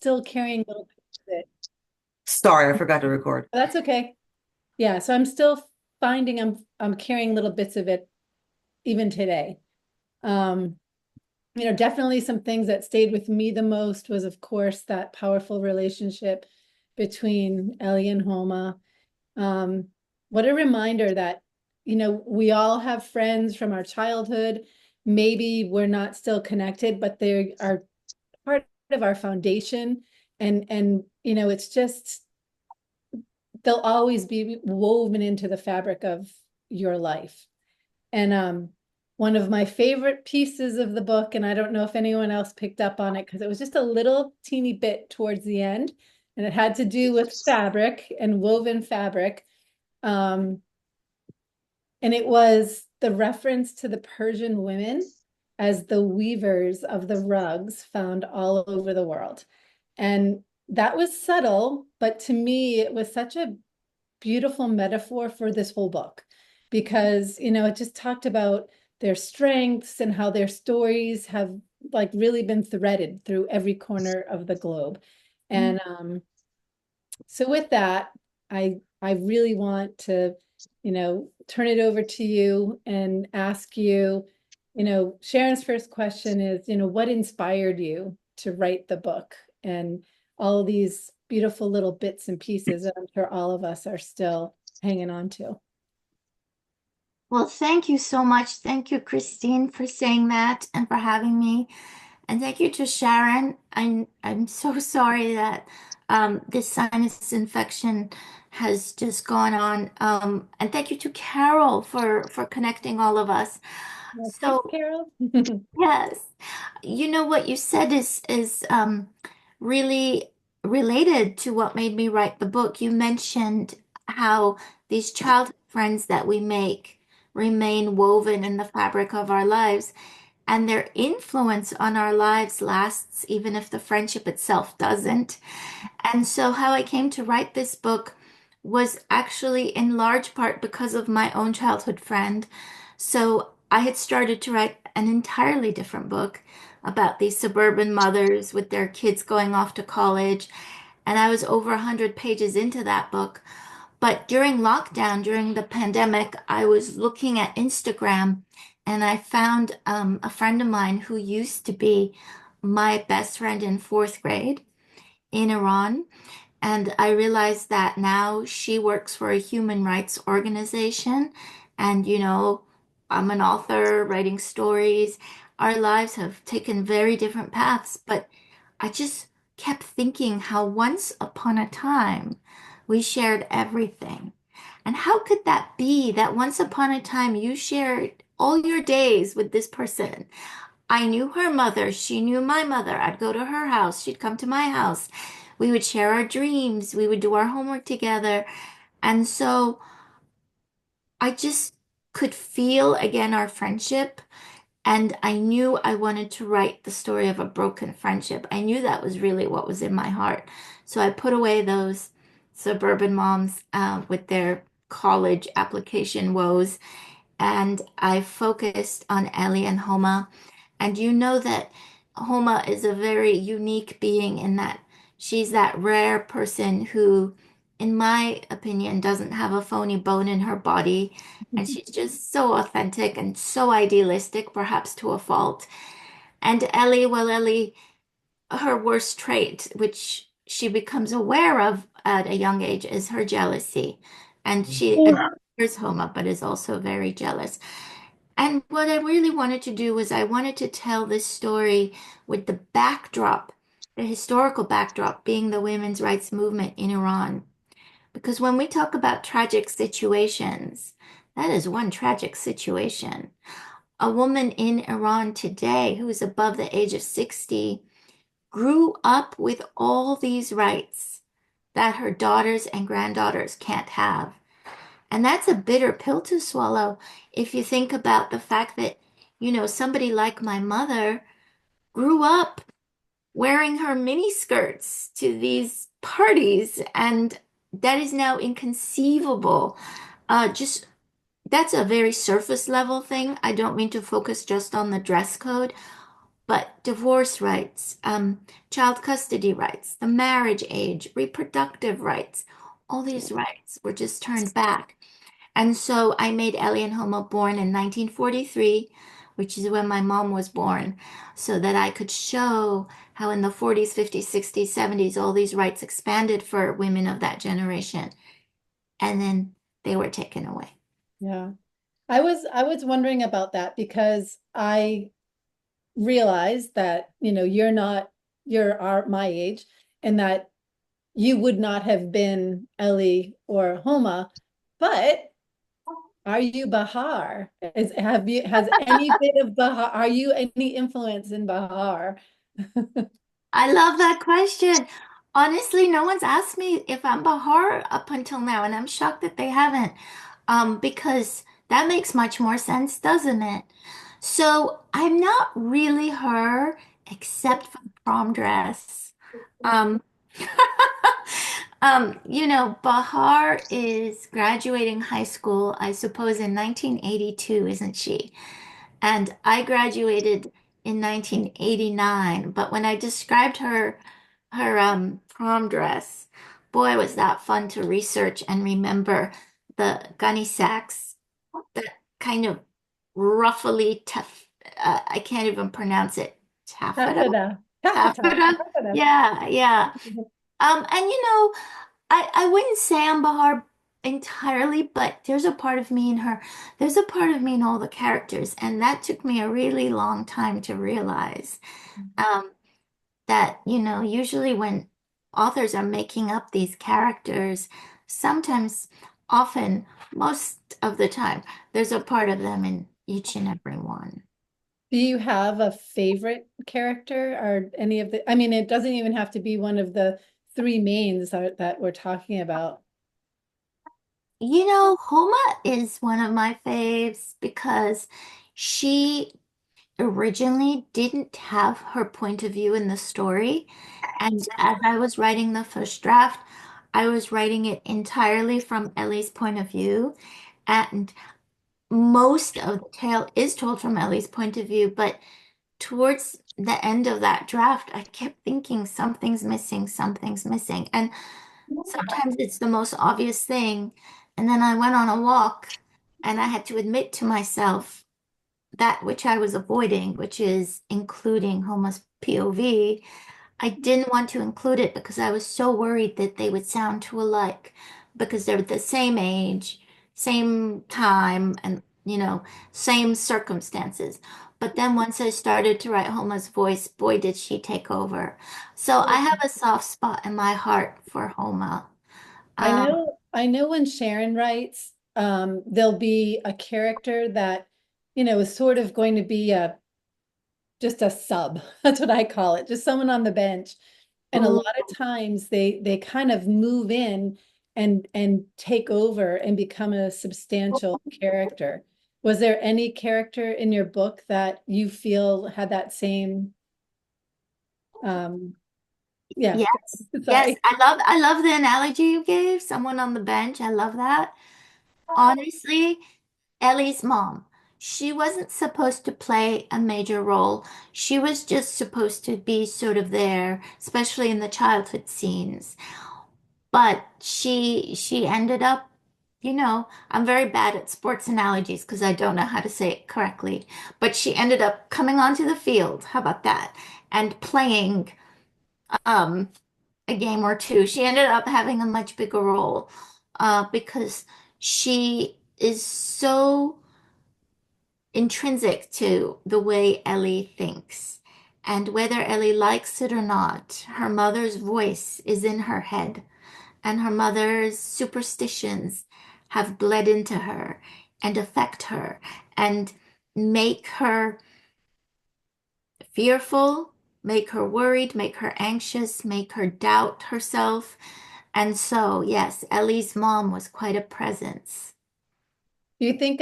still carrying little bits of it. Sorry, I forgot to record. That's okay. Yeah, so I'm still finding I'm carrying little bits of it even today. Um, definitely some things that stayed with me the most was, of course, that powerful relationship between Ellie and Homa. Um, what a reminder that, we all have friends from our childhood. Maybe we're not still connected, but they are part of our foundation. And it's just they'll always be woven into the fabric of your life. And one of my favorite pieces of the book, and I don't know if anyone else picked up on it because it was just a little teeny bit towards the end, and it had to do with fabric and woven fabric. Um, and it was the reference to the Persian women as the weavers of the rugs found all over the world. And that was subtle, but to me, it was such a beautiful metaphor for this whole book because, it just talked about their strengths and how their stories have like really been threaded through every corner of the globe. And so with that, I really want to, turn it over to you and ask you, Sharon's first question is, what inspired you to write the book and all these beautiful little bits and pieces that I'm sure all of us are still hanging on to. Well, thank you so much. Thank you, Christine, for saying that and for having me. And thank you to Sharon. I'm so sorry that this sinus infection has just gone on. And thank you to Carol for connecting all of us. Well, thanks, So Carol. yes, you know what you said is really related to what made me write the book. You mentioned how these childhood friends that we make remain woven in the fabric of our lives, and their influence on our lives lasts even if the friendship itself doesn't. And so, how I came to write this book was actually in large part because of my own childhood friend. So, I had started to write an entirely different book about these suburban mothers with their kids going off to college. And I was over 100 pages into that book. But during lockdown, during the pandemic, I was looking at Instagram and I found a friend of mine who used to be my best friend in fourth grade in Iran. And I realized that now she works for a human rights organization. And, I'm an author writing stories. Our lives have taken very different paths, but I just kept thinking how once upon a time we shared everything. And how could that be that once upon a time you shared all your days with this person? I knew her mother. She knew my mother. I'd go to her house. She'd come to my house. We would share our dreams. We would do our homework together. And so I just could feel again our friendship. And I knew I wanted to write the story of a broken friendship. I knew that was really what was in my heart. So I put away those suburban moms with their college application woes, and I focused on Ellie and Homa. And you know that Homa is a very unique being in that she's that rare person who, in my opinion, doesn't have a phony bone in her body. And she's just so authentic and so idealistic, perhaps to a fault. And Ellie, well, Ellie, her worst trait, which she becomes aware of at a young age, is her jealousy. And she admires Homa, but is also very jealous. And what I really wanted to do was I wanted to tell this story with the backdrop, the historical backdrop being the women's rights movement in Iran. Because when we talk about tragic situations, that is one tragic situation. A woman in Iran today who is above the age of 60 grew up with all these rights that her daughters and granddaughters can't have. And that's a bitter pill to swallow if you think about the fact that, somebody like my mother grew up wearing her mini skirts to these parties, and that is now inconceivable. Just that's a very surface level thing. I don't mean to focus just on the dress code, but divorce rights, child custody rights, the marriage age, reproductive rights, all these rights were just turned back. And so I made Ellie and Homa born in 1943, which is when my mom was born, so that I could show how in the 40s, 50s, 60s, 70s, all these rights expanded for women of that generation. And then they were taken away. Yeah. I was wondering about that because I realized that, you're my age and that you would not have been Ellie or Homa, but are you Bahar? Has any bit of Bahar, are you any influence in Bahar? I love that question. Honestly, no one's asked me if I'm Bahar up until now, and I'm shocked that they haven't. Because that makes much more sense, doesn't it? So I'm not really her, except for the prom dress. Um, Bahar is graduating high school, I suppose, in 1982, isn't she? And I graduated in 1989. But when I described her prom dress, boy, was that fun to research and remember the gunny sacks, that kind of ruffly, tough, I can't even pronounce it. Taffeta? Taffeta. Taffeta. Taffeta? Taffeta. Yeah, yeah. And I wouldn't say I'm Bahar entirely, but there's a part of me in her. There's a part of me in all the characters, and that took me a really long time to realize. Um, that, usually when authors are making up these characters, sometimes, often, most of the time, there's a part of them in each and every one. Do you have a favorite character or any of the, I mean, it doesn't even have to be one of the three mains that we're talking about. Homa is one of my faves because she originally didn't have her point of view in the story. And as I was writing the first draft, I was writing it entirely from Ellie's point of view. And most of the tale is told from Ellie's point of view, but towards the end of that draft, I kept thinking something's missing, something's missing. And sometimes it's the most obvious thing. And then I went on a walk and I had to admit to myself that which I was avoiding, which is including Homa's POV. I didn't want to include it because I was so worried that they would sound too alike because they're the same age, same time, and same circumstances. But then once I started to write Homa's voice, boy, did she take over. So I have a soft spot in my heart for Homa. Um, I know when Sharon writes, there'll be a character that, is sort of going to be just a sub. That's what I call it, just someone on the bench. And a lot of times they kind of move in and take over and become a substantial character. Was there any character in your book that you feel had that same um yeah, yes, yes, sorry. I love the analogy you gave, someone on the bench. I love that. Honestly, Ellie's mom. She wasn't supposed to play a major role. She was just supposed to be sort of there, especially in the childhood scenes. But she ended up, I'm very bad at sports analogies because I don't know how to say it correctly. But she ended up coming onto the field. How about that? And playing um a game or two. She ended up having a much bigger role because she is so intrinsic to the way Ellie thinks. And whether Ellie likes it or not, her mother's voice is in her head, and her mother's superstitions have bled into her and affect her and make her fearful, make her worried, make her anxious, make her doubt herself. And so, yes, Ellie's mom was quite a presence. Do you think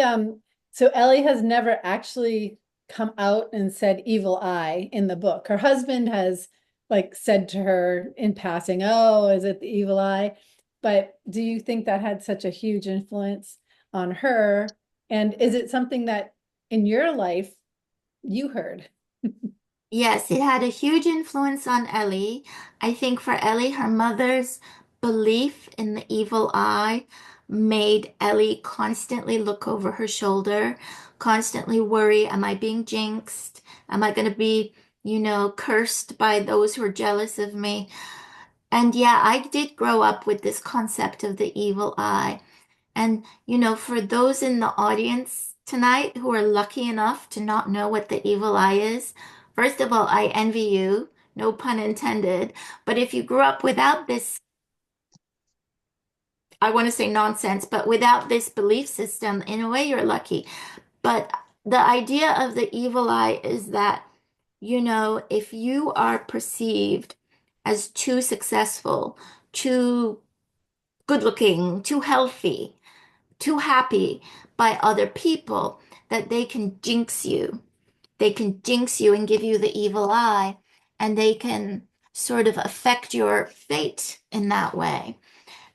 so Ellie has never actually come out and said evil eye in the book. Her husband has like said to her in passing, "Oh, is it the evil eye?" But do you think that had such a huge influence on her? And is it something that in your life you heard? Yes, it had a huge influence on Ellie. I think for Ellie, her mother's belief in the evil eye made Ellie constantly look over her shoulder, constantly worry, am I being jinxed? Am I going to be, cursed by those who are jealous of me? And yeah, I did grow up with this concept of the evil eye. And, for those in the audience tonight who are lucky enough to not know what the evil eye is, first of all, I envy you, no pun intended. But if you grew up without this, I want to say nonsense, but without this belief system, in a way, you're lucky. But the idea of the evil eye is that, if you are perceived as too successful, too good looking, too healthy, too happy by other people, that they can jinx you. They can jinx you and give you the evil eye, and they can sort of affect your fate in that way.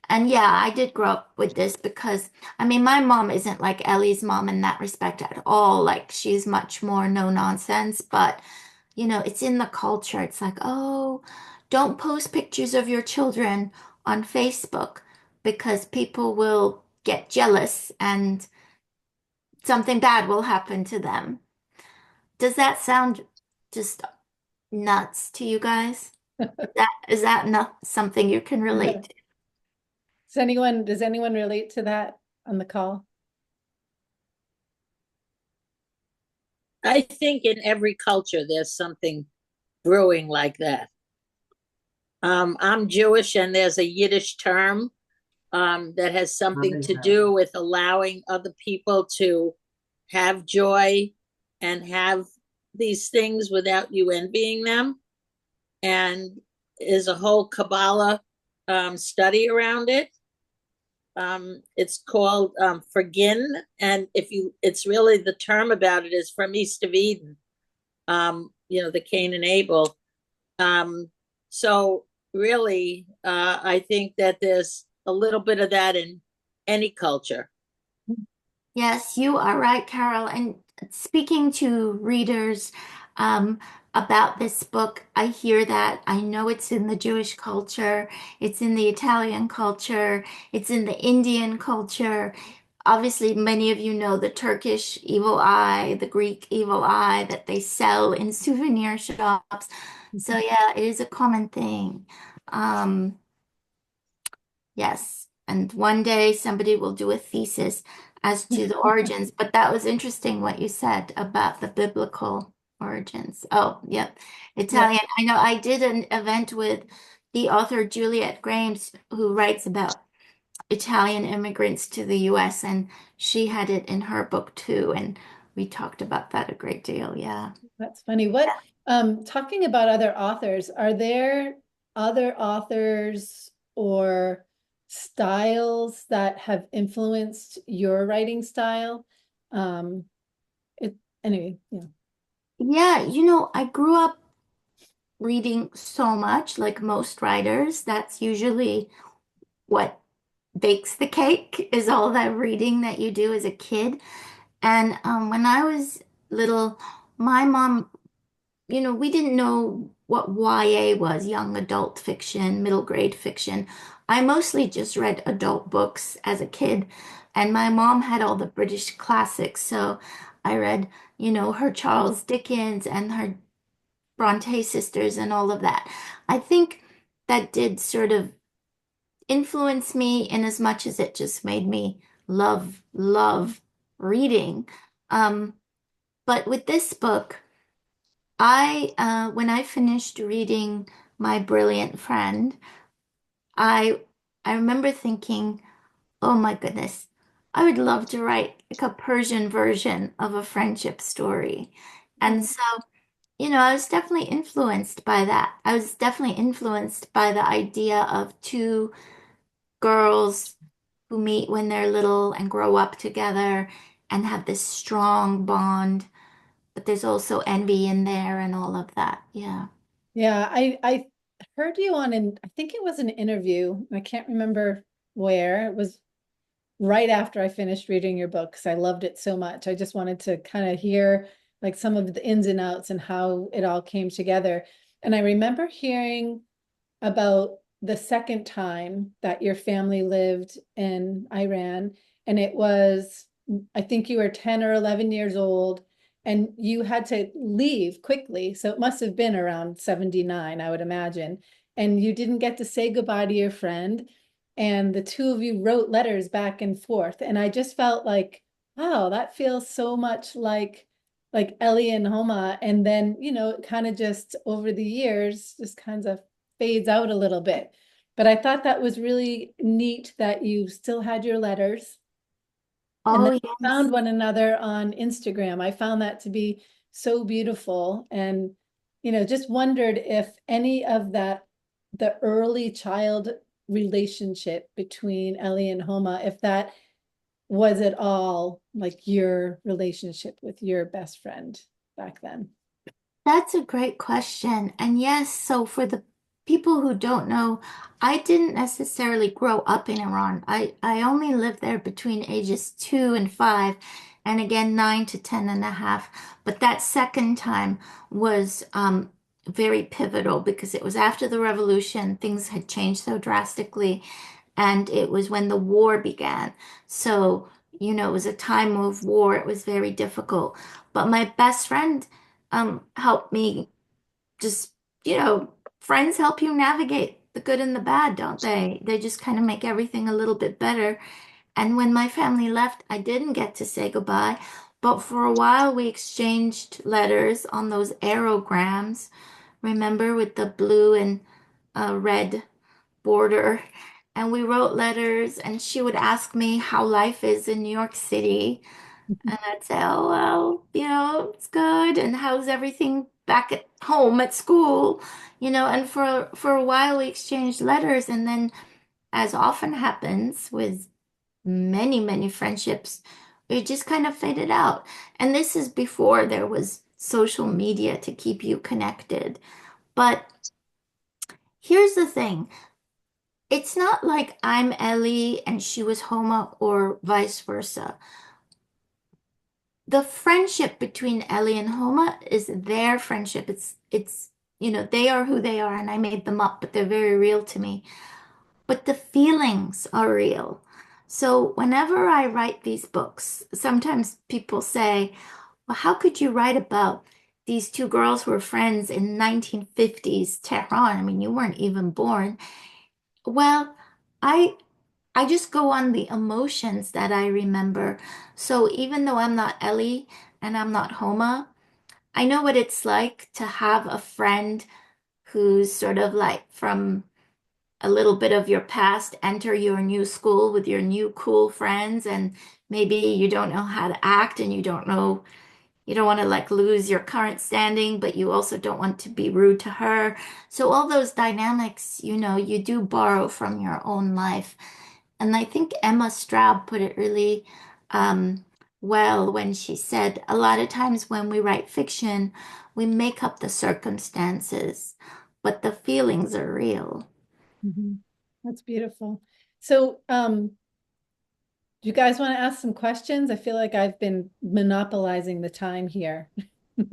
And yeah, I did grow up with this because, I mean, my mom isn't like Ellie's mom in that respect at all. Like, she's much more no nonsense, but it's in the culture. It's like, oh, don't post pictures of your children on Facebook because people will get jealous and something bad will happen to them. Does that sound just nuts to you guys? Is that not something you can relate to? Does anyone relate to that on the call? I think in every culture there's something brewing like that. I'm Jewish, and there's a Yiddish term that has something to do with allowing other people to have joy and have these things without you envying them. And is a whole Kabbalah study around it. It's called Forgin, and it's really, the term about it is from East of Eden. The Cain and Abel. So really, I think that there's a little bit of that in any culture. Yes, you are right, Carol. And speaking to readers about this book, I hear that. I know it's in the Jewish culture, it's in the Italian culture, it's in the Indian culture. Obviously, many of you know the Turkish evil eye, the Greek evil eye that they sell in souvenir shops. So yeah, it is a common thing. Um, Yes. And one day somebody will do a thesis as to the origins. But that was interesting what you said about the biblical origins. Oh, yep. Italian. I know I did an event with the author Juliet Grames, who writes about Italian immigrants to the US, and she had it in her book too. And we talked about that a great deal. Yeah. That's funny. Talking about other authors, are there other authors or styles that have influenced your writing style? Um, anyway, yeah. Yeah, I grew up reading so much, like most writers. That's usually what bakes the cake, is all that reading that you do as a kid. And when I was little, my mom, we didn't know what YA was, young adult fiction, middle grade fiction. I mostly just read adult books as a kid, and my mom had all the British classics. So I read, her Charles Dickens and her Bronte sisters and all of that. I think that did sort of influence me in as much as it just made me love reading. Um, but with this book, when I finished reading My Brilliant Friend, I I remember thinking, oh my goodness, I would love to write like a Persian version of a friendship story. And so, I was definitely influenced by that. I was definitely influenced by the idea of two girls who meet when they're little and grow up together and have this strong bond, but there's also envy in there and all of that. Yeah. Yeah, I heard you on I think it was an interview. I can't remember where. It was right after I finished reading your book because I loved it so much. I just wanted to kind of hear like some of the ins and outs and how it all came together. And I remember hearing about the second time that your family lived in Iran, and it was, I think you were 10 or 11 years old, and you had to leave quickly. So it must have been around 79, I would imagine. And you didn't get to say goodbye to your friend. And the two of you wrote letters back and forth. And I just felt like, wow, that feels so much like Ellie and Homa. And then, it kind of just over the years, just kind of fades out a little bit. But I thought that was really neat that you still had your letters and Oh, that you yes. found one another on Instagram. I found that to be so beautiful, and just wondered if any of that, the early child relationship between Ellie and Homa, if that was at all like your relationship with your best friend back then. That's a great question. And yes, so for the people who don't know, I didn't necessarily grow up in Iran. I only lived there between ages 2 and 5, and again 9 to 10 and a half. But that second time was very pivotal because it was after the revolution. Things had changed so drastically, and it was when the war began. So, it was a time of war. It was very difficult. But my best friend helped me just, friends help you navigate the good and the bad, don't they? They just kind of make everything a little bit better. And when my family left, I didn't get to say goodbye. But for a while, we exchanged letters on those aerograms, remember, with the blue and red border. And we wrote letters, and she would ask me how life is in New York City. And I'd say, oh, well, it's good. And how's everything back at home at school? And for a while we exchanged letters. And then, as often happens with many, many friendships, it just kind of faded out. And this is before there was social media to keep you connected. But here's the thing. It's not like I'm Ellie and she was Homa or vice versa. The friendship between Ellie and Homa is their friendship. It's they are who they are, and I made them up, but they're very real to me. But the feelings are real. So whenever I write these books, sometimes people say, well, how could you write about these two girls who were friends in 1950s Tehran? I mean, you weren't even born. Well, I I just go on the emotions that I remember. So even though I'm not Ellie and I'm not Homa, I know what it's like to have a friend who's sort of like from a little bit of your past enter your new school with your new cool friends, and maybe you don't know how to act and you don't want to like lose your current standing, but you also don't want to be rude to her. So all those dynamics, you do borrow from your own life. And I think Emma Straub put it really um, well when she said, a lot of times when we write fiction, we make up the circumstances, but the feelings are real. Mhm. That's beautiful. So, do you guys want to ask some questions? I feel like I've been monopolizing the time here. All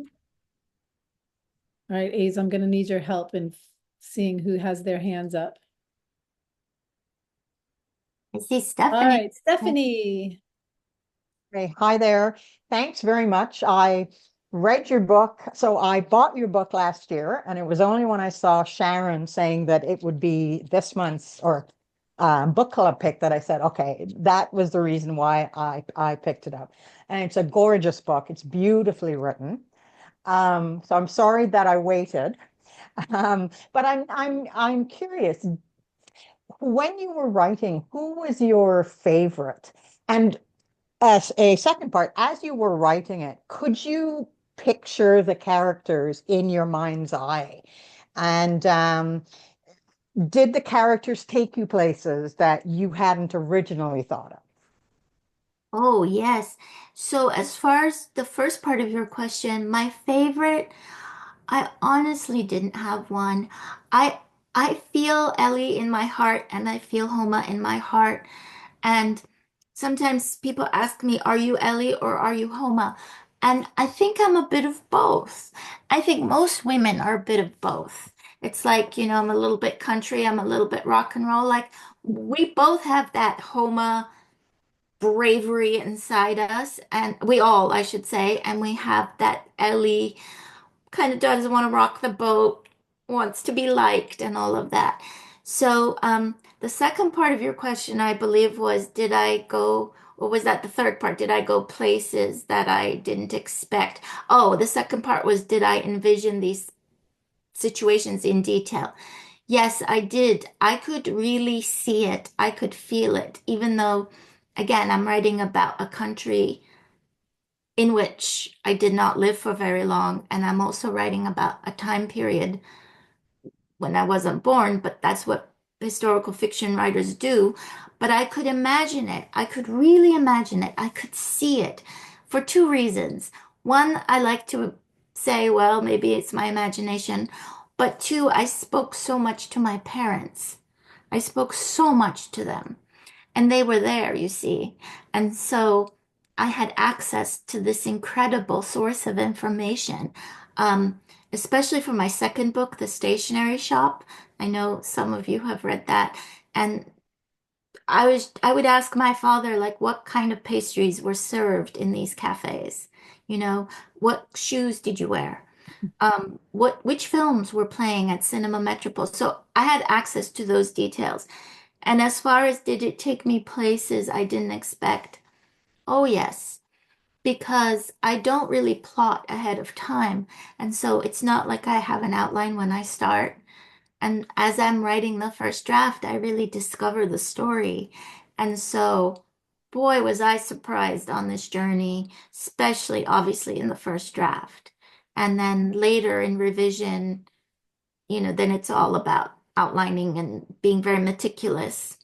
right, Aze, I'm going to need your help in seeing who has their hands up. I see All Stephanie. right, Stephanie. Hey, hi there. Thanks very much. I read your book. So I bought your book last year, and it was only when I saw Sharon saying that it would be this month's or book club pick that I said, okay, that was the reason why I picked it up. And it's a gorgeous book. It's beautifully written. So I'm sorry that I waited. But I'm curious, when you were writing, who was your favorite? And as a second part, as you were writing it, could you picture the characters in your mind's eye? And did the characters take you places that you hadn't originally thought of? Oh, yes. So as far as the first part of your question, my favorite, I honestly didn't have one. I I feel Ellie in my heart and I feel Homa in my heart. And sometimes people ask me, are you Ellie or are you Homa? And I think I'm a bit of both. I think most women are a bit of both. It's like, I'm a little bit country, I'm a little bit rock and roll. Like we both have that Homa bravery inside us, and we all, I should say, and we have that Ellie kind of doesn't want to rock the boat, wants to be liked, and all of that. So, the second part of your question, I believe, was did I go, or was that the third part? Did I go places that I didn't expect? Oh, the second part was did I envision these situations in detail? Yes, I did. I could really see it. I could feel it, even though, again, I'm writing about a country in which I did not live for very long. And I'm also writing about a time period when I wasn't born, but that's what historical fiction writers do. But I could imagine it. I could really imagine it. I could see it for two reasons. One, I like to say, well, maybe it's my imagination. But two, I spoke so much to my parents. I spoke so much to them. And they were there, you see. And so I had access to this incredible source of information, um, especially for my second book, The Stationery Shop. I know some of you have read that. And I would ask my father, like, what kind of pastries were served in these cafes? What shoes did you wear? Which films were playing at Cinema Metropole? So I had access to those details. And as far as did it take me places I didn't expect? Oh, yes, because I don't really plot ahead of time. And so it's not like I have an outline when I start. And as I'm writing the first draft, I really discover the story. And so, boy, was I surprised on this journey, especially obviously in the first draft. And then later in revision, then it's all about outlining and being very meticulous.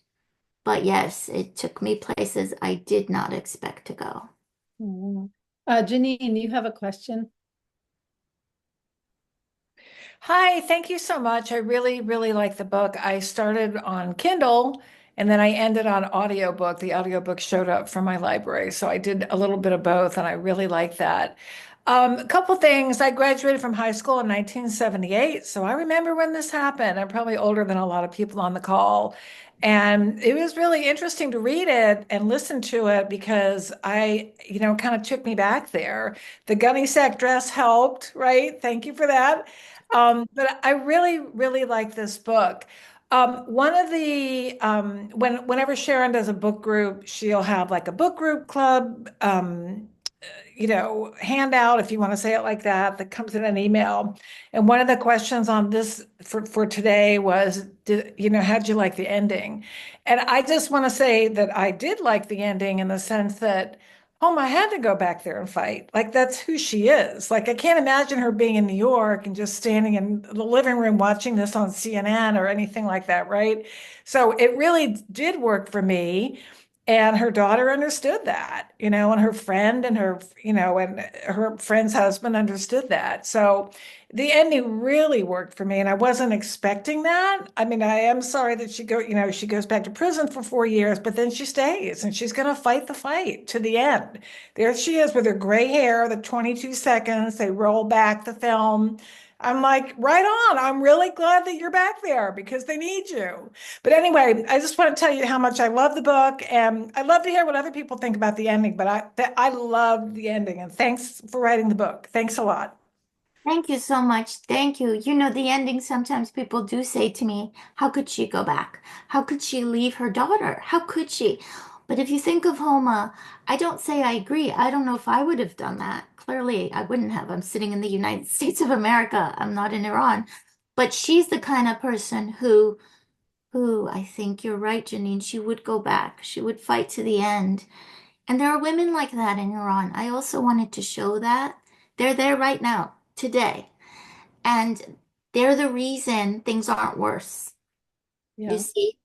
But yes, it took me places I did not expect to go. Mhm. Janine, you have a question? Hi, thank you so much. I really, really like the book. I started on Kindle and then I ended on audiobook. The audiobook showed up from my library. So I did a little bit of both and I really like that. A couple things. I graduated from high school in 1978. So I remember when this happened. I'm probably older than a lot of people on the call. And it was really interesting to read it and listen to it because kind of took me back there. The gunny sack dress helped, right? Thank you for that. But I really, really like this book. One of the whenever Sharon does a book group, she'll have like a book group club, handout, if you want to say it like that, that comes in an email. And one of the questions on this for today was, how'd you like the ending? And I just want to say that I did like the ending in the sense that I had to go back there and fight. Like that's who she is. Like I can't imagine her being in New York and just standing in the living room watching this on CNN or anything like that, right? So it really did work for me. And her daughter understood that, and her friend and and her friend's husband understood that. So the ending really worked for me, and I wasn't expecting that. I mean, I am sorry that she goes back to prison for 4 years, but then she stays and she's going to fight the fight to the end. There she is with her gray hair, the 22 seconds, they roll back the film. I'm like, right on. I'm really glad that you're back there because they need you. But anyway, I just want to tell you how much I love the book, and I love to hear what other people think about the ending. But I love the ending, and thanks for writing the book. Thanks a lot. Thank you so much. Thank you. The ending, sometimes people do say to me, how could she go back? How could she leave her daughter? How could she? But if you think of Homa, I don't say I agree. I don't know if I would have done that. Clearly, I wouldn't have. I'm sitting in the United States of America. I'm not in Iran. But she's the kind of person who I think you're right, Janine. She would go back. She would fight to the end. And there are women like that in Iran. I also wanted to show that. They're there right now, today. And they're the reason things aren't worse. You Yeah, see,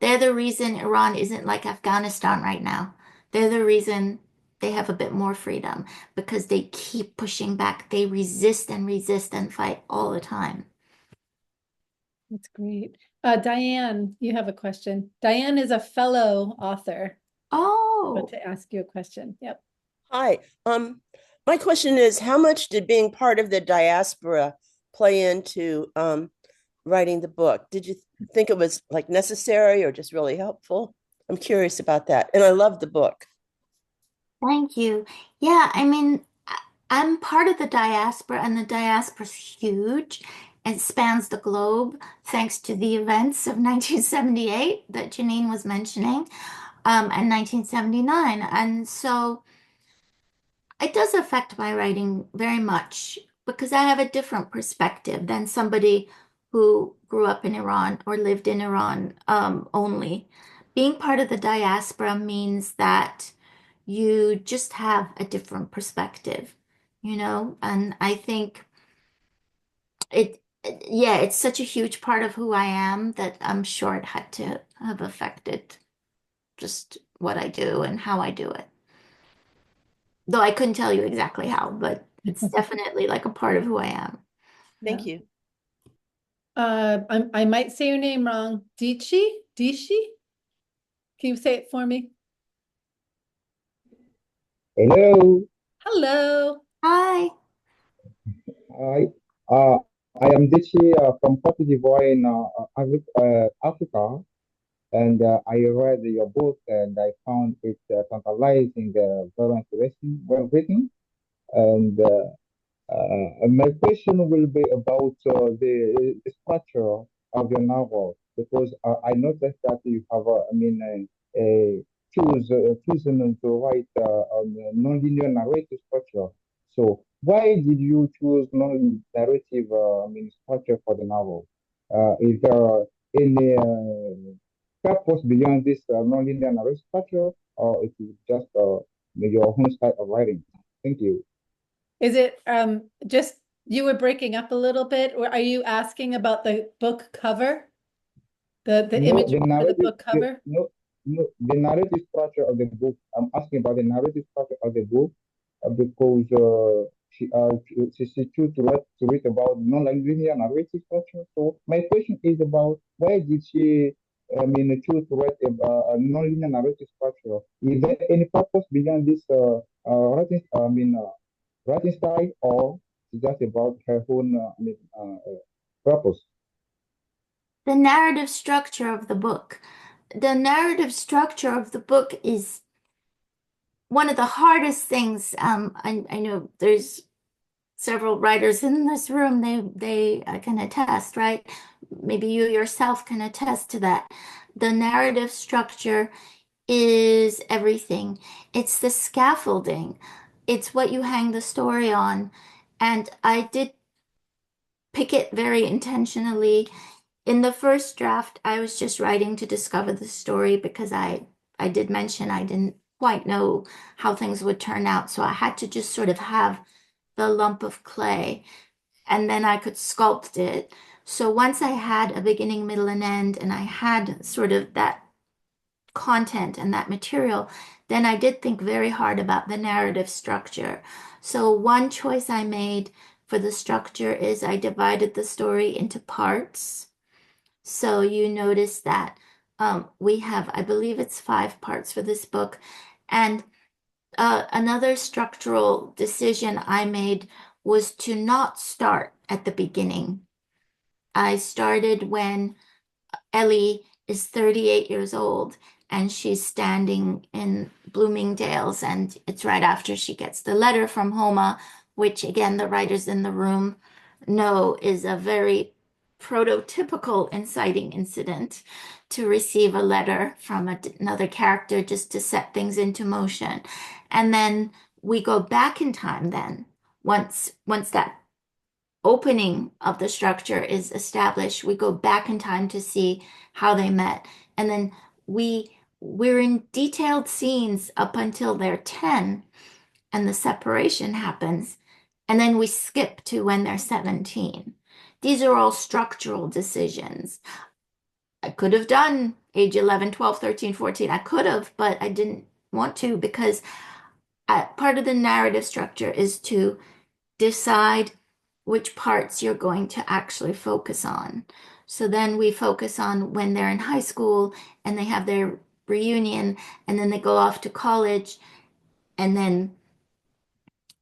they're the reason Iran isn't like Afghanistan right now. They're the reason they have a bit more freedom because they keep pushing back. They resist and fight all the time. that's great. Diane, you have a question. Diane is a fellow author. Oh, To ask you a question. Yep. Hi. My question is, how much did being part of the diaspora play into writing the book? Did you think it was like necessary or just really helpful? I'm curious about that. And I love the book. Thank you. Yeah, I mean, I'm part of the diaspora, and the diaspora is huge. It spans the globe, thanks to the events of 1978 that Janine was mentioning, and 1979. And so it does affect my writing very much because I have a different perspective than somebody who grew up in Iran or lived in Iran only. Being part of the diaspora means that you just have a different perspective, and I think yeah, it's such a huge part of who I am that I'm sure it had to have affected just what I do and how I do it. Though I couldn't tell you exactly how, but it's definitely like a part of who I am. Thank Yeah. you. I might say your name wrong. Dishi? Can you say it for me? Hello, Hello. Hi. I uh, I am Dichi from Cote d'Ivoire in Africa, and I read your book and I found it tantalizing, very interesting, well written, and my question will be about the structure of your novel because I noticed that you have, chosen to write on a non-linear narrative structure. So why did you choose non-narrative, structure for the novel? Is there any purpose beyond this non-linear narrative structure, or it is just your own style of writing? Thank you. Is it just you were breaking up a little bit, or are you asking about the book cover? The No, imagery for the book cover? no, the narrative structure of the book. I'm asking about the narrative structure of the book because she chose to read about non-linear narrative structure. So my question is about why did she, choose to write a non-linear narrative structure? Is there any purpose beyond this writing style, or is just about her own, purpose? The narrative structure of the book. The narrative structure of the book is one of the hardest things. I know there's several writers in this room, they can attest, right? Maybe you yourself can attest to that. The narrative structure is everything. It's the scaffolding. It's what you hang the story on. And I did pick it very intentionally. In the first draft, I was just writing to discover the story because I did mention I didn't quite know how things would turn out. So I had to just sort of have the lump of clay and then I could sculpt it. So once I had a beginning, middle, and end, and I had sort of that content and that material, then I did think very hard about the narrative structure. So one choice I made for the structure is I divided the story into parts. So you notice that we have, I believe it's 5 parts for this book. And another structural decision I made was to not start at the beginning. I started when Ellie is 38 years old and she's standing in Bloomingdale's, and it's right after she gets the letter from Homa, which again, the writers in the room know is a very prototypical inciting incident to receive a letter from another character just to set things into motion. And then we go back in time then, once that opening of the structure is established, we go back in time to see how they met. And then we're in detailed scenes up until they're 10 and the separation happens. And then we skip to when they're 17. These are all structural decisions. I could have done age 11, 12, 13, 14. I could have, but I didn't want to because part of the narrative structure is to decide which parts you're going to actually focus on. So then we focus on when they're in high school and they have their reunion and then they go off to college and then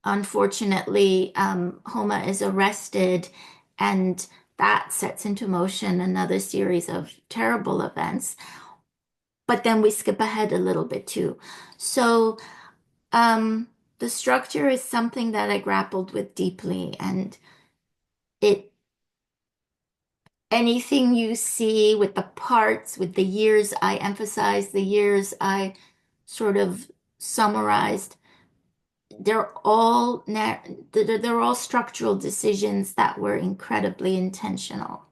unfortunately, Homa is arrested, and that sets into motion another series of terrible events. But then we skip ahead a little bit too. So, the structure is something that I grappled with deeply, and it anything you see with the parts, with the years I emphasized, the years I sort of summarized, they're all structural decisions that were incredibly intentional.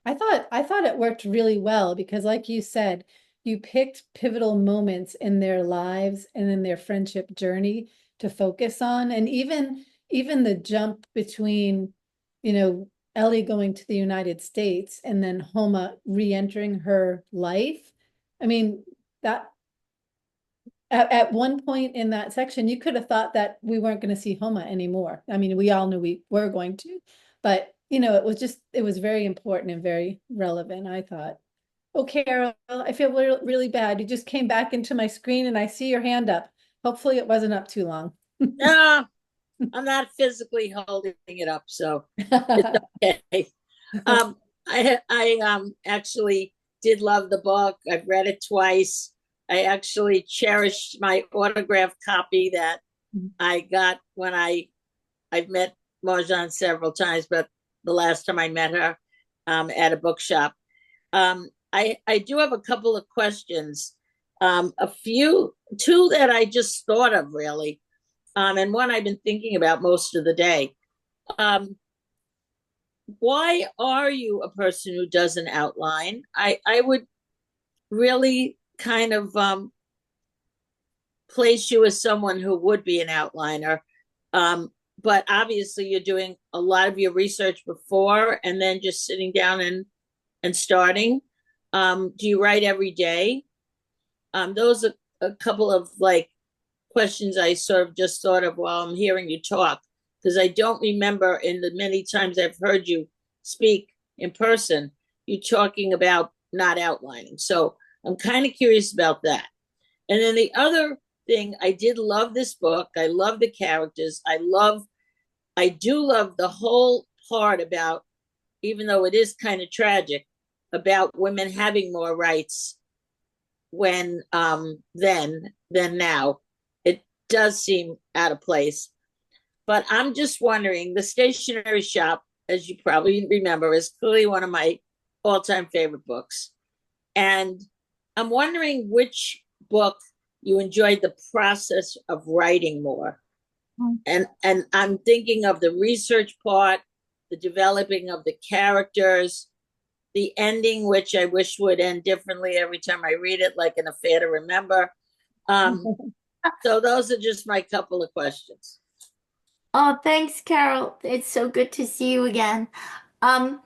I thought it worked really well because like you said, you picked pivotal moments in their lives and in their friendship journey to focus on. And even the jump between, Ellie going to the United States and then Homa re-entering her life. I mean, that at one point in that section, you could have thought that we weren't going to see Homa anymore. I mean, we all knew we were going to, but it was very important and very relevant, I thought. Oh, Carol, I feel really bad. You just came back into my screen and I see your hand up. Hopefully it wasn't up too long. No, I'm not physically holding it up, so it's okay. I actually did love the book. I've read it twice. I actually cherished my autographed copy that I got when I've met Marjan several times, but the last time I met her at a bookshop. I do have a couple of questions. Two that I just thought of really, and one I've been thinking about most of the day. Why are you a person who does an outline? I would really kind of place you as someone who would be an outliner. But obviously you're doing a lot of your research before and then just sitting down and starting. Do you write every day? Those are a couple of like questions I sort of just thought of while I'm hearing you talk, because I don't remember in the many times I've heard you speak in person, you talking about not outlining. So I'm kind of curious about that. And then the other thing, I did love this book. I love the characters. I do love the whole part about, even though it is kind of tragic, about women having more rights when then than now. It does seem out of place. But I'm just wondering, the stationery shop, as you probably remember, is clearly one of my all-time favorite books. And I'm wondering which book you enjoyed the process of writing more. And I'm thinking of the research part, the developing of the characters, the ending, which I wish would end differently every time I read it, like an affair to remember. So those are just my couple of questions. Oh, thanks, Carol. It's so good to see you again. I'm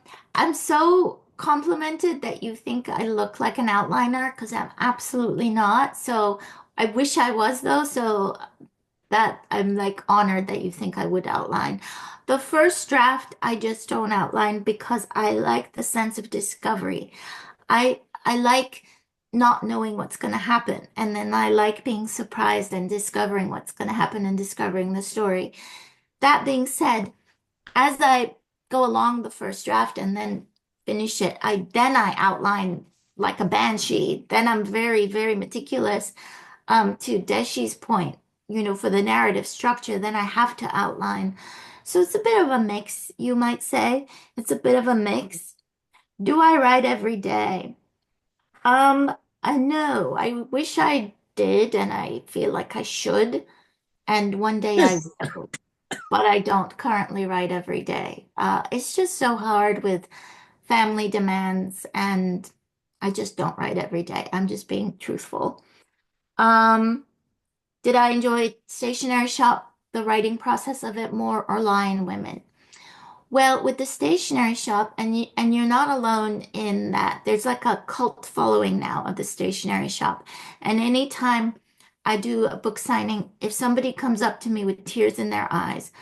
so complimented that you think I look like an outliner because I'm absolutely not. So I wish I was though. So that I'm like honored that you think I would outline. The first draft, I just don't outline because I like the sense of discovery. I like not knowing what's going to happen, and then I like being surprised and discovering what's going to happen and discovering the story. That being said, as I go along the first draft and then finish it, I outline like a banshee. Then I'm very, very meticulous. To Deshi's point, for the narrative structure, then I have to outline. So it's a bit of a mix, you might say. It's a bit of a mix. Do I write every day? I know. I wish I did, and I feel like I should. And one day I will, but I don't currently write every day. It's just so hard with family demands, and I just don't write every day. I'm just being truthful. Um, did I enjoy Stationery Shop, the writing process of it more, or Lion Women? Well, with the Stationery Shop, and you're not alone in that. There's like a cult following now of the Stationery Shop. And anytime I do a book signing, if somebody comes up to me with tears in their eyes,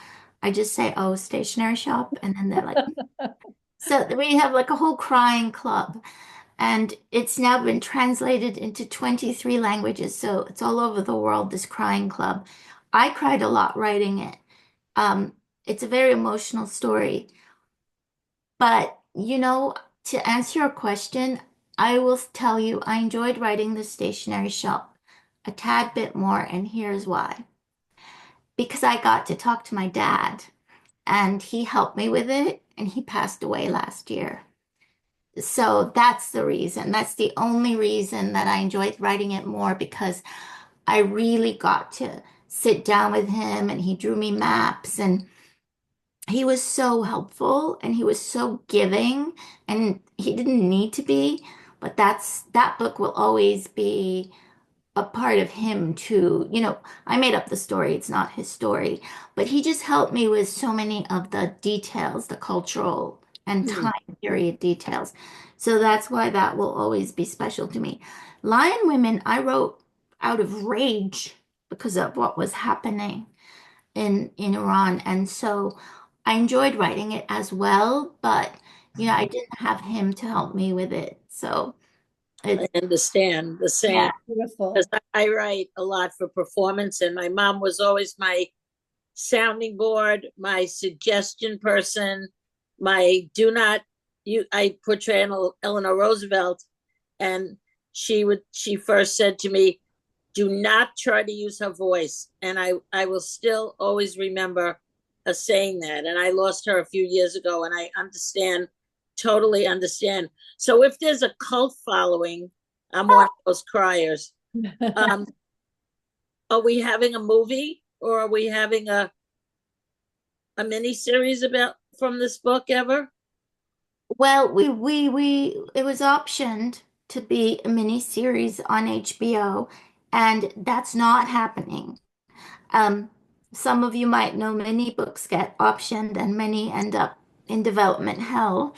I just say, "Oh, Stationery Shop," and then they're like, so we have like a whole crying club. And it's now been translated into 23 languages, so it's all over the world, this crying club. I cried a lot writing it, It's a very emotional story. But, to answer your question, I will tell you I enjoyed writing The Stationery Shop a tad bit more, and here's why. Because I got to talk to my dad, and he helped me with it, and he passed away last year. So that's the reason. That's the only reason that I enjoyed writing it more, because I really got to sit down with him and he drew me maps, and he was so helpful and he was so giving, and he didn't need to be, but that book will always be a part of him too. I made up the story, it's not his story, but he just helped me with so many of the details, the cultural and Hmm. time period details. So that's why that will always be special to me. Lion Women, I wrote out of rage because of what was happening in Iran. And so I enjoyed writing it as well, but I didn't have him to help me with it. So I it's understand the yeah. same Beautiful. because I write a lot for performance, and my mom was always my sounding board, my suggestion person, my do not you. I portray Eleanor Roosevelt, and she first said to me, "Do not try to use her voice," and I will still always remember her saying that. And I lost her a few years ago, and I understand, totally understand. So if there's a cult following, I'm one of those criers. Um, are we having a movie, or are we having a mini series about from this book ever? Well, we it was optioned to be a mini series on HBO, and that's not happening. Um, some of you might know many books get optioned and many end up in development hell.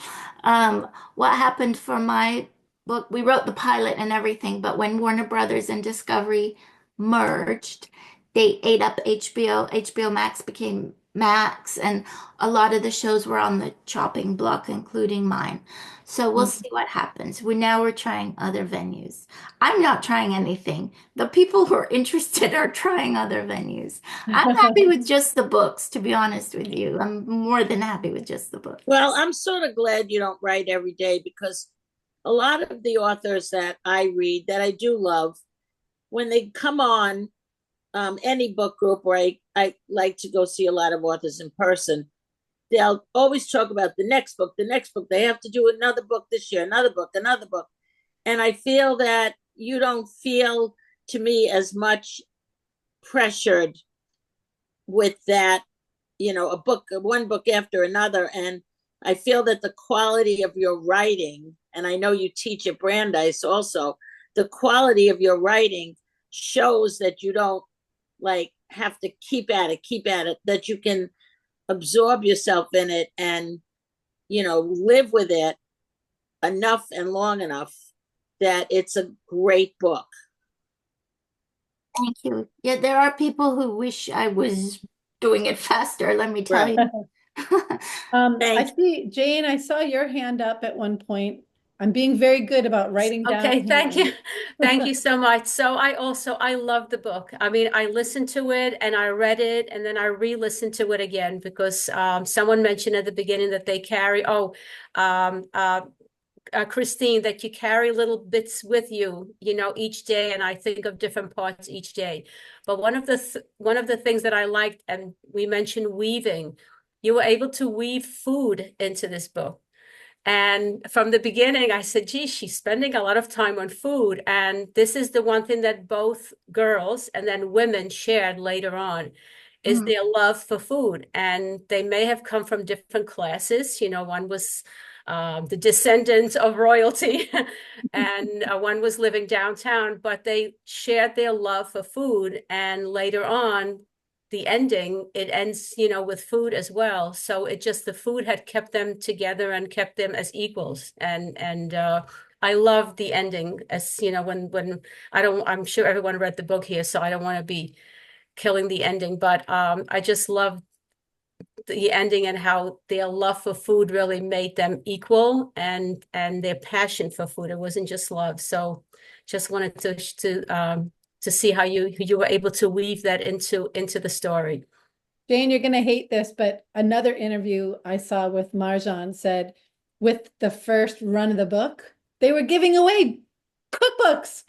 What happened for my book, we wrote the pilot and everything, but when Warner Brothers and Discovery merged, they ate up HBO. HBO Max became Max, and a lot of the shows were on the chopping block, including mine. So we'll see what happens. We're trying other venues. I'm not trying anything. The people who are interested are trying other venues. I'm happy with just the books, to be honest with you. I'm more than happy with just the books. Well, I'm sort of glad you don't write every day, because a lot of the authors that I read that I do love, when they come on any book group where I like to go see a lot of authors in person, they'll always talk about the next book, the next book. They have to do another book this year, another book, another book. And I feel that you don't feel, to me, as much pressured with that, a book, one book after another. And I feel that the quality of your writing, and I know you teach at Brandeis also, the quality of your writing shows that you don't like have to keep at it, that you can absorb yourself in it and, live with it enough and long enough that it's a great book. Thank you. Yeah, there are people who wish I was doing it faster, let me tell Right. you. I Thanks. see, Jane, I saw your hand up at one point. I'm being very good about writing down. Okay, thank you. hands. Thank you so much. So I love the book. I mean, I listened to it and I read it and then I re-listened to it again because someone mentioned at the beginning that they carry, um, uh, Christine, that you carry little bits with you, each day. And I think of different parts each day. But one of the things that I liked, and we mentioned weaving, you were able to weave food into this book. And from the beginning, I said, gee, she's spending a lot of time on food. And this is the one thing that both girls and then women shared later on is Mm. their love for food. And they may have come from different classes. One was the descendants of royalty, and one was living downtown, but they shared their love for food. And later on, the ending, it ends, with food as well. So the food had kept them together and kept them as equals. And I love the ending, as when I'm sure everyone read the book here, so I don't want to be killing the ending, but I just love the ending and how their love for food really made them equal, and their passion for food. It wasn't just love. So just wanted to see how you were able to weave that into the story. Jane, you're gonna hate this, but another interview I saw with Marjan said with the first run of the book, they were giving away cookbooks.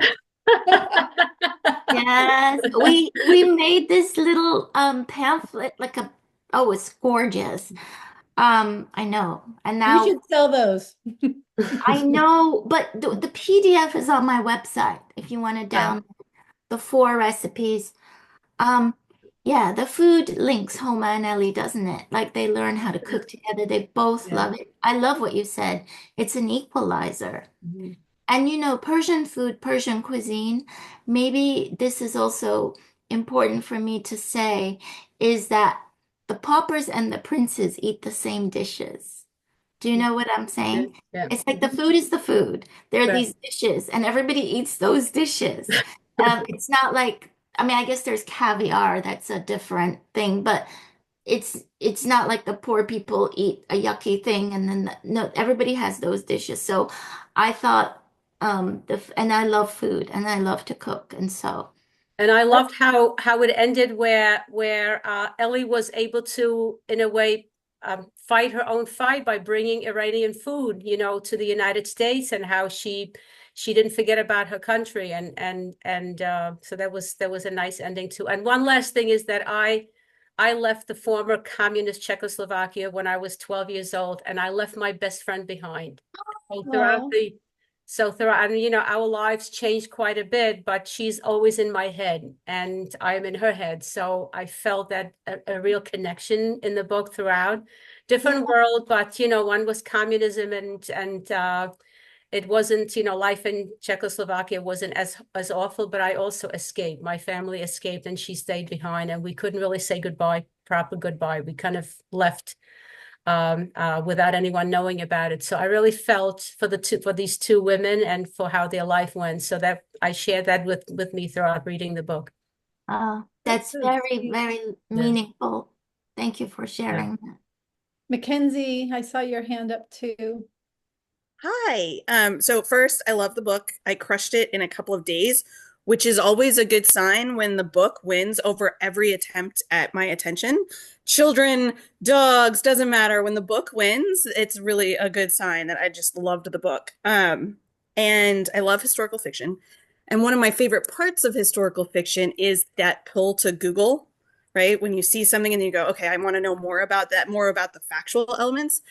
Yes, we made this little pamphlet like a oh, it's gorgeous. I know. And You now should sell those. I know, but the PDF is on my website if you want to download the 4 recipes. Um, yeah, the food links Homa and Ellie, doesn't it? Like they learn how to cook together. They both Yeah. love it. I love what you said. It's an equalizer. Mhm. And you know, Persian food, Persian cuisine, maybe this is also important for me to say, is that the paupers and the princes eat the same dishes. Do you know what I'm saying? Yeah. It's like the food is the food. There are Right. these dishes, and everybody eats those dishes. It's not like, I mean, I guess there's caviar, that's a different thing, but it's not like the poor people eat a yucky thing and then no, everybody has those dishes. So I thought, and I love food and I love to cook, and so And I loved how it ended where Ellie was able to, in a way, fight her own fight by bringing Iranian food, to the United States, and how she didn't forget about her country, and so that was a nice ending too. And one last thing is that I left the former communist Czechoslovakia when I was 12 years old, and I left my best friend behind. So throughout Aw. the so throughout, and our lives changed quite a bit, but she's always in my head and I'm in her head. So I felt that a real connection in the book throughout. Different world, but one was communism, and it wasn't, life in Czechoslovakia wasn't as awful, but I also escaped. My family escaped and she stayed behind, and we couldn't really say goodbye, proper goodbye. We kind of left without anyone knowing about it. So I really felt for these two women and for how their life went. So that I shared that with me throughout reading the book. that's so very, sweet. very meaningful. Thank you for sharing that. Mackenzie, I saw your hand up too. Hi. So first, I love the book. I crushed it in a couple of days, which is always a good sign when the book wins over every attempt at my attention. Children, dogs, doesn't matter. When the book wins, it's really a good sign that I just loved the book. And I love historical fiction. And one of my favorite parts of historical fiction is that pull to Google, right? When you see something and you go, okay, I want to know more about that, more about the factual elements.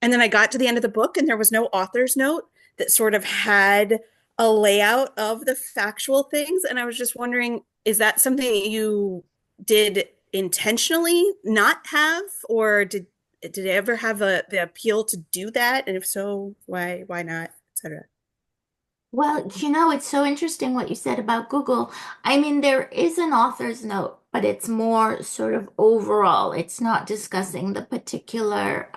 And then I got to the end of the book and there was no author's note that sort of had a layout of the factual things. And I was just wondering, is that something you did intentionally not have, or did it ever have the appeal to do that? And if so, why not, etc. Well, it's so interesting what you said about Google. I mean, there is an author's note, but it's more sort of overall. It's not discussing the particular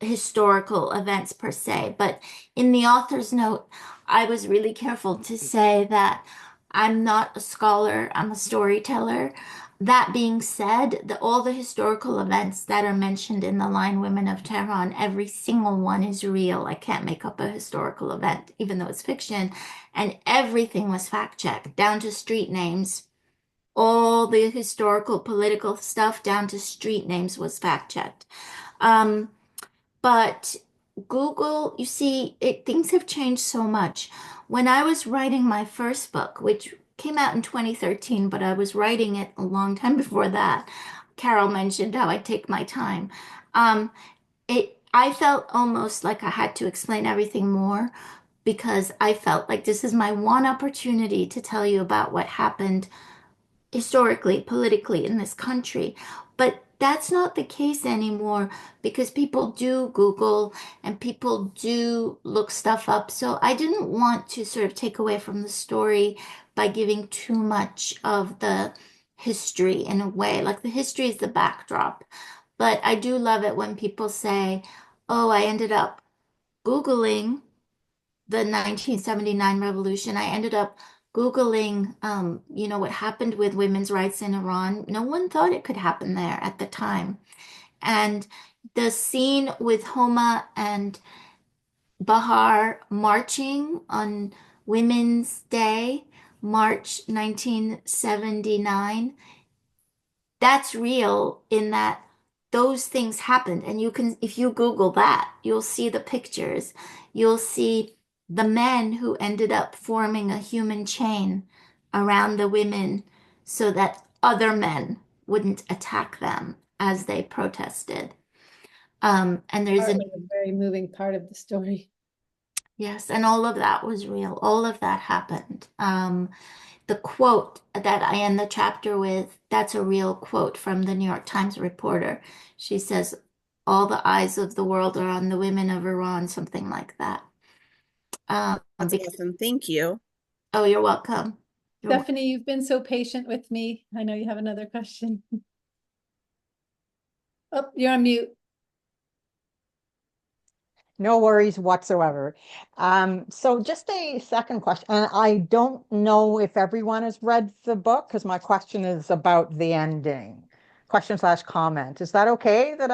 historical events per se, but in the author's note, I was really careful to say that I'm not a scholar, I'm a storyteller. That being said, all the historical events that are mentioned in the Lion Women of Tehran, every single one is real. I can't make up a historical event, even though it's fiction. And everything was fact checked, down to street names. All the historical, political stuff, down to street names, was fact checked. But Google, you see, things have changed so much. When I was writing my first book, which came out in 2013, but I was writing it a long time before that. Carol mentioned how I take my time. Um, I felt almost like I had to explain everything more because I felt like this is my one opportunity to tell you about what happened historically, politically in this country. But that's not the case anymore because people do Google and people do look stuff up. So I didn't want to sort of take away from the story by giving too much of the history in a way. Like the history is the backdrop. But I do love it when people say, oh, I ended up Googling the 1979 revolution. I ended up Googling, what happened with women's rights in Iran. No one thought it could happen there at the time. And the scene with Homa and Bahar marching on Women's Day, March 1979, that's real in that those things happened. And you can, if you Google that, you'll see the pictures. You'll see the men who ended up forming a human chain around the women so that other men wouldn't attack them as they protested. And there's Art an was a very moving part of the story. Yes, and all of that was real. All of that happened. The quote that I end the chapter with, that's a real quote from the New York Times reporter. She says, all the eyes of the world are on the women of Iran, something like that. That's Because, awesome. Thank you. oh, you're welcome. You're wel- Stephanie, you've been so patient with me. I know you have another question. Oh, you're on mute. No worries whatsoever. So just a second question, and I don't know if everyone has read the book because my question is about the ending. Question/comment. Is that okay that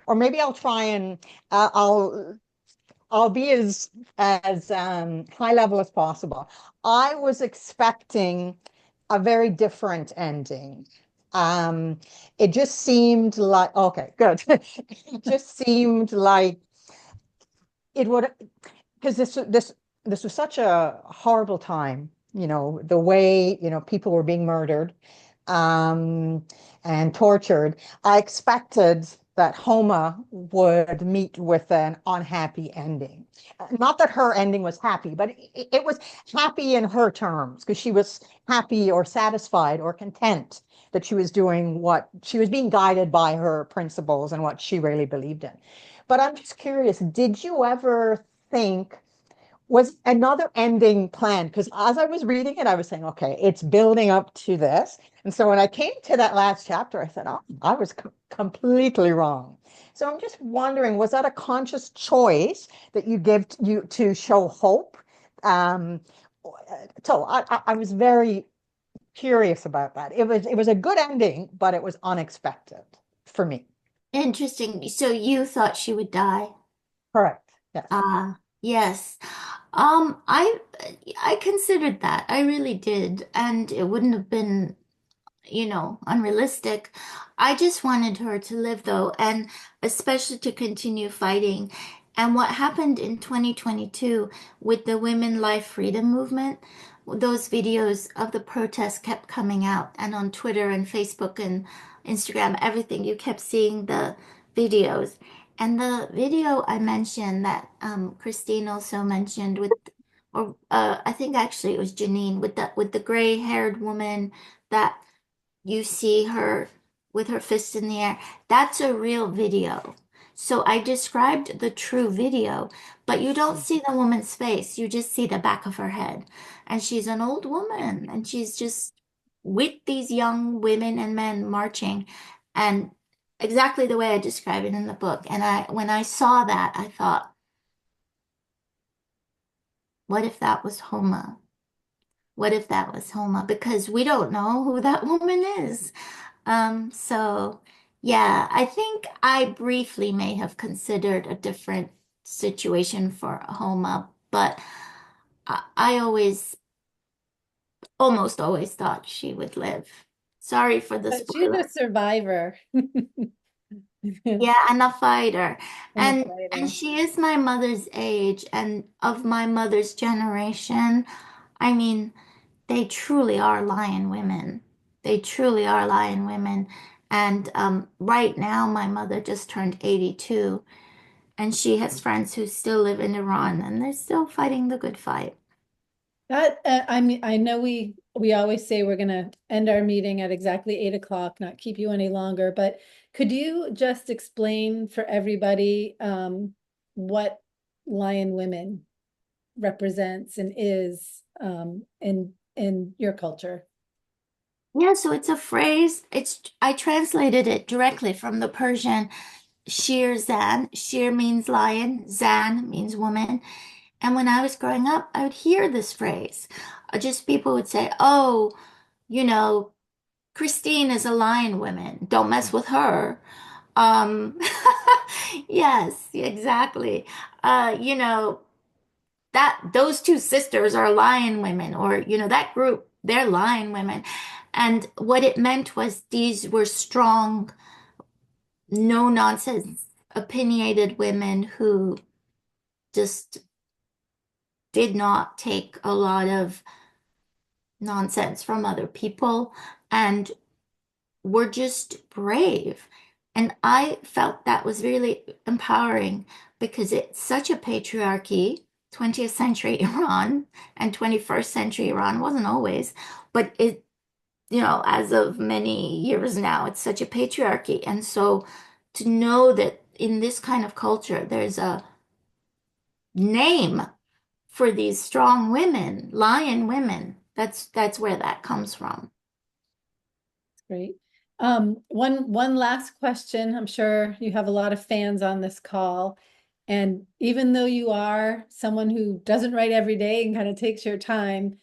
or maybe I'll try and I'll be as high level as possible. I was expecting a very different ending. Um, it just seemed like, okay, good. It just seemed like it would, because this was such a horrible time, the way, people were being murdered, um, and tortured. I expected that Homa would meet with an unhappy ending. Not that her ending was happy, but it was happy in her terms, because she was happy or satisfied or content that she was doing what she was being guided by her principles and what she really believed in. But I'm just curious, did you ever think, was another ending planned? Because as I was reading it, I was saying, okay, it's building up to this. And so when I came to that last chapter, I said, oh, I was completely wrong. So I'm just wondering, was that a conscious choice that you give you to show hope? Um, so I was very curious about that. It was a good ending, but it was unexpected for me. Interesting. So you thought she would die? Correct. Yes. Yes. I considered that. I really did. And it wouldn't have been, unrealistic. I just wanted her to live though, and especially to continue fighting. And what happened in 2022 with the Women Life Freedom Movement, those videos of the protests kept coming out, and on Twitter and Facebook and Instagram, everything, you kept seeing the videos. And the video I mentioned that Christine also mentioned with, or I think actually it was Janine with the gray-haired woman that you see her with her fist in the air. That's a real video. So I described the true video, but you don't see the woman's face. You just see the back of her head. And she's an old woman, and she's just with these young women and men marching, and exactly the way I describe it in the book. And when I saw that, I thought, what if that was Homa? What if that was Homa? Because we don't know who that woman is. So yeah, I think I briefly may have considered a different situation for Homa, but I almost always thought she would live. Sorry for the But she's spoiler. a survivor. Yeah, and a fighter. And a And fighter. she is my mother's age and of my mother's generation. I mean, they truly are lion women. They truly are lion women. And right now, my mother just turned 82, and she has friends who still live in Iran, and they're still fighting the good fight. That I mean, I know we always say we're gonna end our meeting at exactly 8 o'clock, not keep you any longer, but could you just explain for everybody what Lion Women represents and is in your culture? Yeah, so it's a phrase. I translated it directly from the Persian Shir Zan. Shir means lion, Zan means woman. And when I was growing up, I would hear this phrase. Just people would say, "Oh, you know, Christine is a lion woman. Don't mess with her." Um, yes, exactly. You know, that those two sisters are lion women, or that group, they're lion women. And what it meant was these were strong, no nonsense, opinionated women who just did not take a lot of nonsense from other people and were just brave. And I felt that was really empowering because it's such a patriarchy. 20th century Iran and 21st century Iran wasn't always, but it, as of many years now, it's such a patriarchy. And so to know that in this kind of culture, there's a name for these strong women, lion women, that's where that comes from. Great. One last question. I'm sure you have a lot of fans on this call. And even though you are someone who doesn't write every day and kind of takes your time,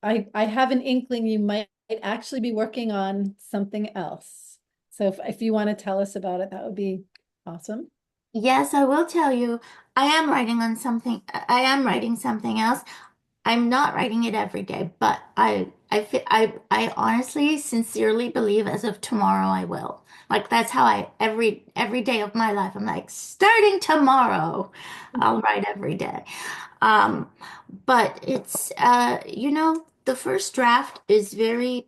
I have an inkling you might actually be working on something else. So if you want to tell us about it, that would be awesome. Yes, I will tell you, I am writing on something. I am writing something else. I'm not writing it every day, but I honestly, sincerely believe as of tomorrow I will. Like that's how every day of my life, I'm like, starting tomorrow, I'll write every day. Um, but it's the first draft is very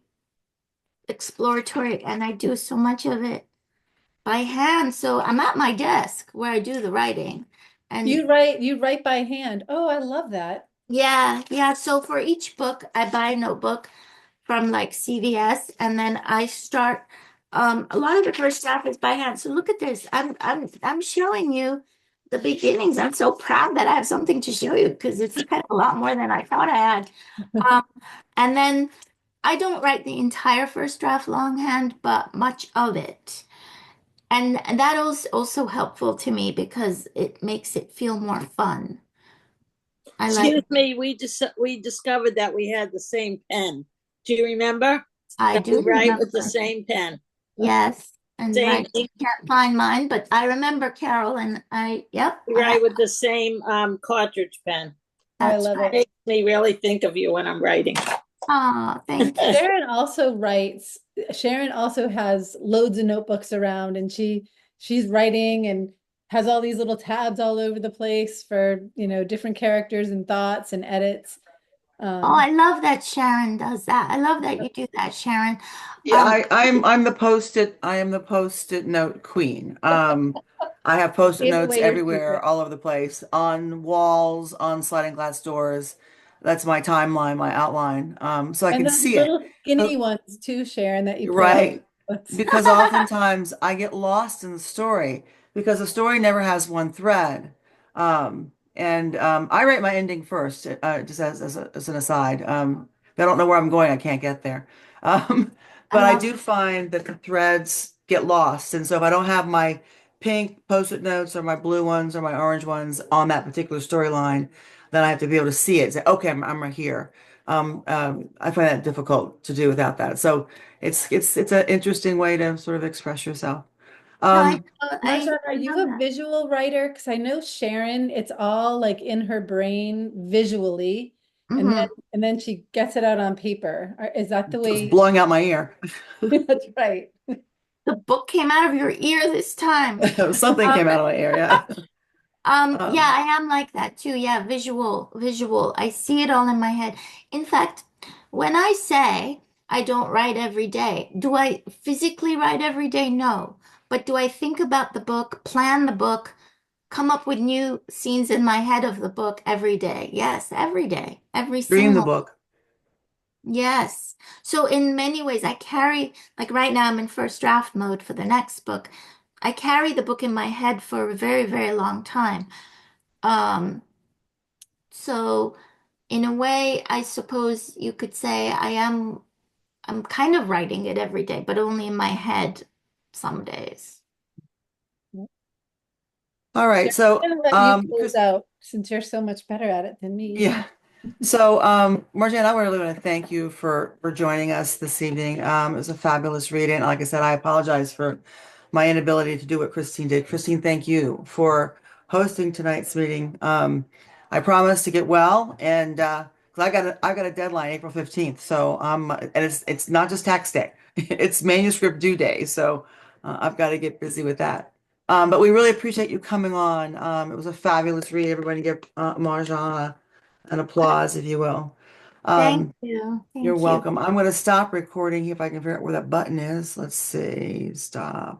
exploratory and I do so much of it by hand. So I'm at my desk where I do the writing. And You write by hand. Oh, I love that. yeah, yeah. So for each book, I buy a notebook from like CVS, and then I start. A lot of the first draft is by hand. So look at this. I'm showing you the beginnings. I'm so proud that I have something to show you because it's kind of a lot more than I thought I had. Um, and then I don't write the entire first draft longhand, but much of it. And that is also helpful to me because it makes it feel more fun. I like. Excuse me, we discovered that we had the same pen. Do you remember? I That do we write with the remember. same pen. Yes, and Same right, ink. can't find mine, but I remember Carol, and yep, We write with the same cartridge pen. Oh, I that's love right. it. Makes me really think of you when I'm writing. Oh, thank you. Sharon also has loads of notebooks around and she's writing and has all these little tabs all over the place for, different characters and thoughts and edits. Oh, I love that Sharon does that. I love that you do that, Sharon. Yeah, Um, I am the post-it note queen. I have post-it Gave notes away your everywhere, secret. all over the place, on walls, on sliding glass doors. That's my timeline, my outline. So I And can those see it. little skinny But ones too, Sharon, that you put all right. over the books. Because oftentimes I get lost in the story because the story never has one thread. And I write my ending first, just as an aside. If I don't know where I'm going, I can't get there. Um, I but I love. do find that the threads get lost. And so if I don't have my pink post-it notes or my blue ones or my orange ones on that particular storyline, then I have to be able to see it. Say, okay, I'm right here. I find that difficult to do without that. So it's an interesting way to sort of express yourself. No, Um, Marjan, are I you love a that. visual writer? Because I know Sharon, it's all like in her brain visually, and then Hmm. and then she gets it out on paper. Is that the it's way? blowing out my ear. That's right. The book came out of your ear this time. Something Um, came out of my ear, yeah. yeah, Um, I am like that too. Yeah, visual, visual. I see it all in my head. In fact, when I say I don't write every day, do I physically write every day? No. But do I think about the book, plan the book, come up with new scenes in my head of the book every day? Yes, every day, every Reading the single. book. Yes. So in many ways, I carry, like right now, I'm in first draft mode for the next book. I carry the book in my head for a very, very long time. Um, so in a way, I suppose you could say I'm kind of writing it every day, but only in my head some days. All right. Sharon, I'm So, gonna let you close out since you're so much better at it than me. yeah. So, Marjan, I really want to thank you for joining us this evening. It was a fabulous reading. Like I said, I apologize for my inability to do what Christine did. Christine, thank you for hosting tonight's meeting. I promise to get well and because I got a deadline April 15th. So and it's not just tax day, it's manuscript due day. So I've got to get busy with that. But we really appreciate you coming on. It was a fabulous read. Everybody give Marjan an applause, if you will. Thank Um, you. you're Thank you. welcome. I'm going to stop recording if I can figure out where that button is. Let's see. Stop.